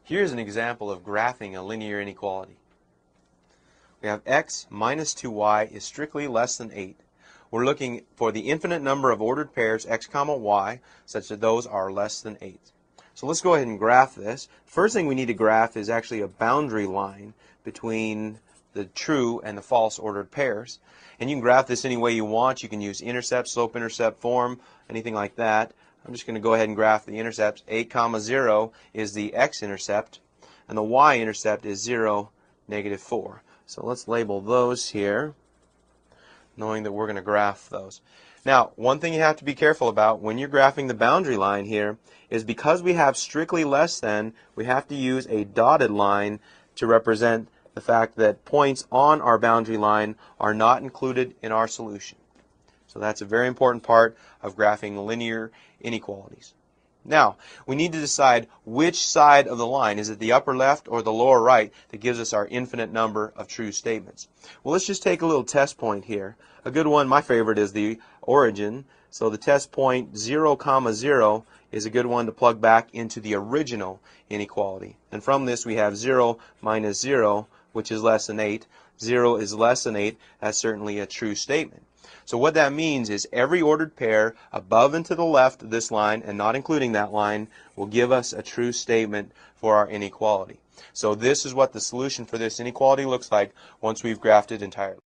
Here's an example of graphing a linear inequality. We have x minus 2y is strictly less than 8. We're looking for the infinite number of ordered pairs x comma y such that those are less than 8. So let's go ahead and graph this. First thing we need to graph is actually a boundary line between the true and the false ordered pairs. And you can graph this any way you want. You can use intercept, slope-intercept form, anything like that. I'm just going to go ahead and graph the intercepts. 8 comma 0 is the x-intercept, and the y-intercept is 0, negative 4. So let's label those here, knowing that we're going to graph those. Now, one thing you have to be careful about when you're graphing the boundary line here is because we have strictly less than, we have to use a dotted line to represent the fact that points on our boundary line are not included in our solution. So that's a very important part of graphing linear inequalities. Now, we need to decide which side of the line, is it the upper left or the lower right, that gives us our infinite number of true statements. Well, let's just take a little test point here. A good one, my favorite, is the origin. So the test point 0 comma 0 is a good one to plug back into the original inequality. And from this we have 0 minus 0, which is less than 8. 0 is less than 8. That's certainly a true statement. So what that means is every ordered pair above and to the left of this line, and not including that line, will give us a true statement for our inequality. So this is what the solution for this inequality looks like once we've graphed it entirely.